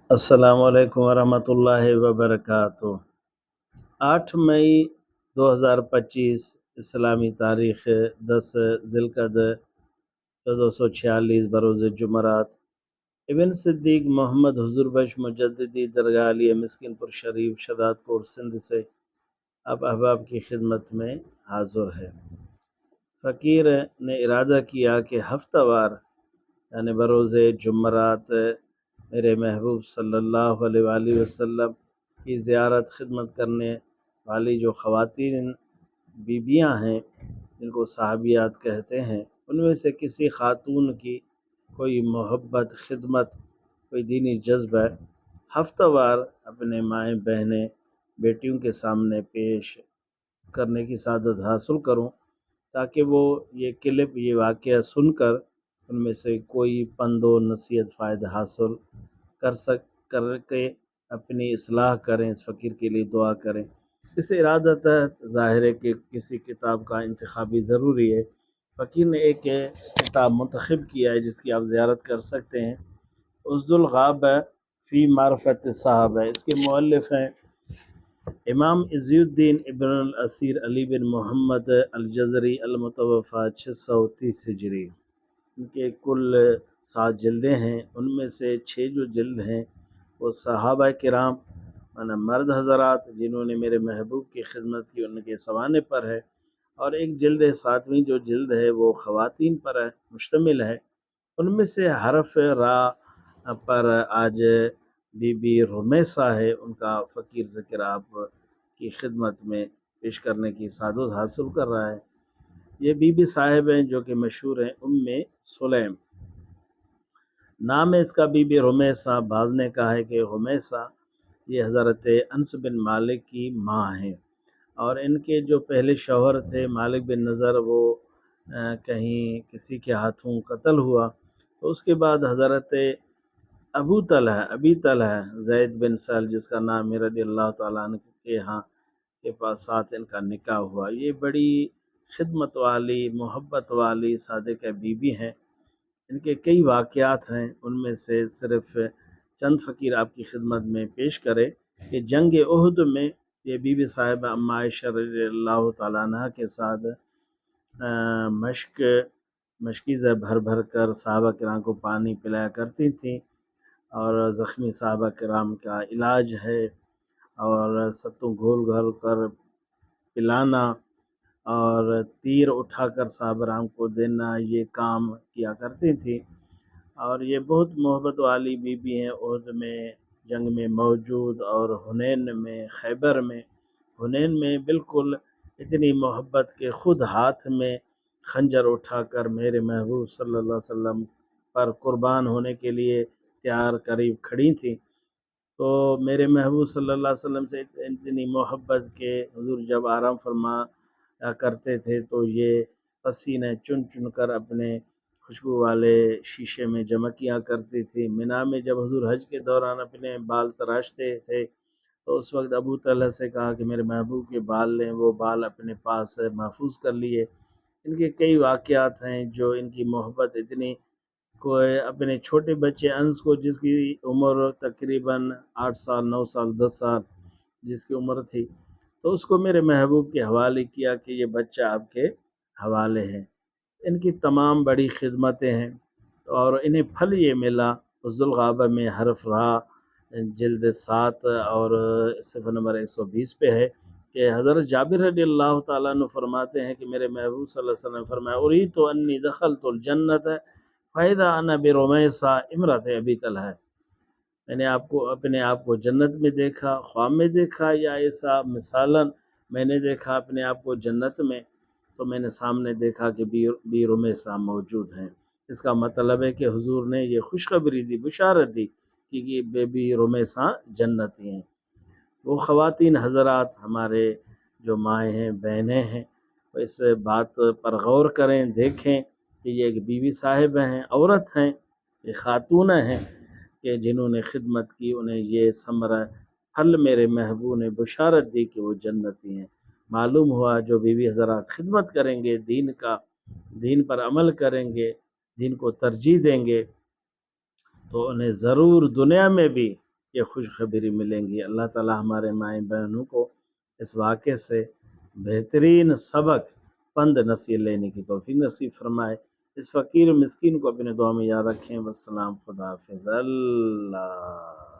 अस्सलाम वालेकुम वरहमतुल्लाहि वबरकातुह। 8 मई 2025 इस्लामी तारीख़ 10 ज़िलक़द 1446 बरोज़ जुमरात। इब्न सिद्दीक़ मोहम्मद हुज़ूर बख्श मुजद्दिदी दरगाह अली मिस्किनपुर शरीफ शदादपुर सिंध से अब अहबाब की खिदमत में हाज़िर है। फ़कीर ने इरादा किया कि हफ्तावार यानी बरोज़ जुमरात मेरे महबूब सल्लल्लाहु अलैहि वसल्लम की ज़ियारत खिदमत करने वाली जो ख़वातीन बीबियाँ हैं जिनको सहाबियात कहते हैं, उनमें से किसी ख़ातून की कोई मोहब्बत खिदमत कोई दीनी जज्बा हफ्तावार अपने माएँ बहनें बेटियों के सामने पेश करने की सादत हासिल करूँ, ताकि वो ये क्लिप ये वाक़या सुनकर उनमें से कोई पंदो नसीहत फ़ायदा हासिल करके अपनी इस्लाह करें, इस फ़कीर के लिए दुआ करें। इस इरादा तहत ज़ाहिर है कि किसी किताब का इंतखाब भी ज़रूरी है। फ़कीर ने एक किताब मुंतखब किया है जिसकी आप ज़ियारत कर सकते हैं, उस्दुल गाब फ़ी मारफ़त साहब है। इसके मुअल्लिफ़ हैं इमाम इज़्ज़ुद्दीन इब्न अल-असीर अली बिन मोहम्मद अल-जज़री अल-मुतवफ़ा 630 हिजरी। इनके कुल 7 जिल्दें हैं, उनमें से 6 जो जिल्द हैं वो सहाबा किराम माना मर्द हज़रात जिन्होंने मेरे महबूब की खिदमत की उनके सवाने पर है, और एक जिल्द 7वीं जो जिल्द है वो ख़वातीन पर है मुश्तमिल है। उनमें से हरफ रा पर आज बीबी रुमैसा है, उनका फ़कीर ज़िक्र आप की खिदमत में पेश करने की सादत हासिल कर रहा है। ये बीबी साहिब हैं जो कि मशहूर हैं उम्मे सुलैम। नाम है इसका बीबी रुमैसा। बाज़ ने कहा है कि रुमैसा ये हज़रत अनस बिन मालिक की माँ हैं, और इनके जो पहले शौहर थे मालिक बिन नज़र वो कहीं किसी के हाथों कत्ल हुआ, तो उसके बाद हज़रत अबी तलहा ज़ैद बिन सहल जिसका नाम है रज़ियल्लाहु ताला अन्हु के यहाँ के पास साथ इनका निकाह हुआ। ये बड़ी खिदमत वाली मोहब्बत वाली सादिक़ा बीबी हैं। इनके कई वाक़यात हैं, उनमें से सिर्फ़ चंद फ़कीर आपकी खिदमत में पेश करें कि जंग उहद में ये बीबी साहिबा अम्मा आयशा रज़ियल्लाहु ताला अन्हा के साथ मशकीज़ भर भर कर सहाबा किराम को पानी पिलाया करती थीं, और ज़ख्मी सहाबा किराम का इलाज है और सत्तू घोल घोल कर पिलाना और तीर उठाकर साहबराम को देना, ये काम किया करती थी। और ये बहुत मोहब्बत वाली बीबी हैं। उहद में जंग में मौजूद और हुनैन में, खैबर में। हुनैन में बिल्कुल इतनी मोहब्बत के ख़ुद हाथ में खंजर उठाकर मेरे महबूब सल्लल्लाहु अलैहि वसल्लम पर कुर्बान होने के लिए तैयार करीब खड़ी थी। तो मेरे महबूब सल्लल्लाहु अलैहि वसल्लम से इतनी मोहब्बत के हुज़ूर जब आराम फरमा करते थे तो ये पसीने चुन चुन कर अपने खुशबू वाले शीशे में जमा किया करती थी। मिना में जब हुज़ूर हज के दौरान अपने बाल तराशते थे तो उस वक्त अबू तलहा से कहा कि मेरे महबूब के बाल लें, वो बाल अपने पास महफूज कर लिए। इनके कई वाक़यात हैं जो इनकी मोहब्बत इतनी कोई अपने छोटे बच्चे अंस को जिसकी उम्र तकरीबन 8 साल 9 साल 10 साल जिसकी उम्र थी, तो उसको मेरे महबूब के हवाले किया कि ये बच्चा आपके हवाले है। इनकी तमाम बड़ी खिदमतें हैं और इन्हें फल ये मिला ज़ुल गाबा में हरफ रा जिल्द 7 और सफ़ा नंबर 120 पे है कि हज़रत जाबिर रज़ियल्लाहु ताला अन्हु फरमाते हैं कि मेरे महबूब सल्लल्लाहु अलैहि वसल्लम ने फरमाया उरीतु अन्नी दखलतुल जन्नत फ़ाइदा अना बिरुमैसा इमरत अबी तलहा। मैंने अपने आप को जन्नत में देखा, ख्वाब में देखा या ऐसा मिसालन मैंने देखा अपने आप को जन्नत में, तो मैंने सामने देखा कि बी रुमैसा मौजूद हैं। इसका मतलब है कि हुजूर ने ये खुशखबरी दी, बुशारत दी कि ये बेबी रुमैसा जन्नती हैं। वो ख़वातीन हज़रात हमारे जो माएँ हैं, बहनें हैं, वो इस बात पर गौर करें, देखें कि ये एक बीवी साहिब हैं, औरत हैं, ये खातून हैं कि जिन्होंने खिदमत की, उन्हें ये समरा फल मेरे महबूब ने बुशारत दी कि वो जन्नती हैं। मालूम हुआ जो बीवी हज़रात खिदमत करेंगे दीन पर अमल करेंगे, दीन को तरजीह देंगे, तो उन्हें ज़रूर दुनिया में भी یہ خوشخبری ملیں گی۔ اللہ تعالیٰ ہمارے مائیں بہنوں کو اس واقعے سے بہترین سبق پند نصیحت لینے کی توفیق نصیب فرمائے۔ اس فقیر و مسکین کو اپنے دعا میں یاد رکھیں۔ والسلام، خدا حافظ۔ اللہ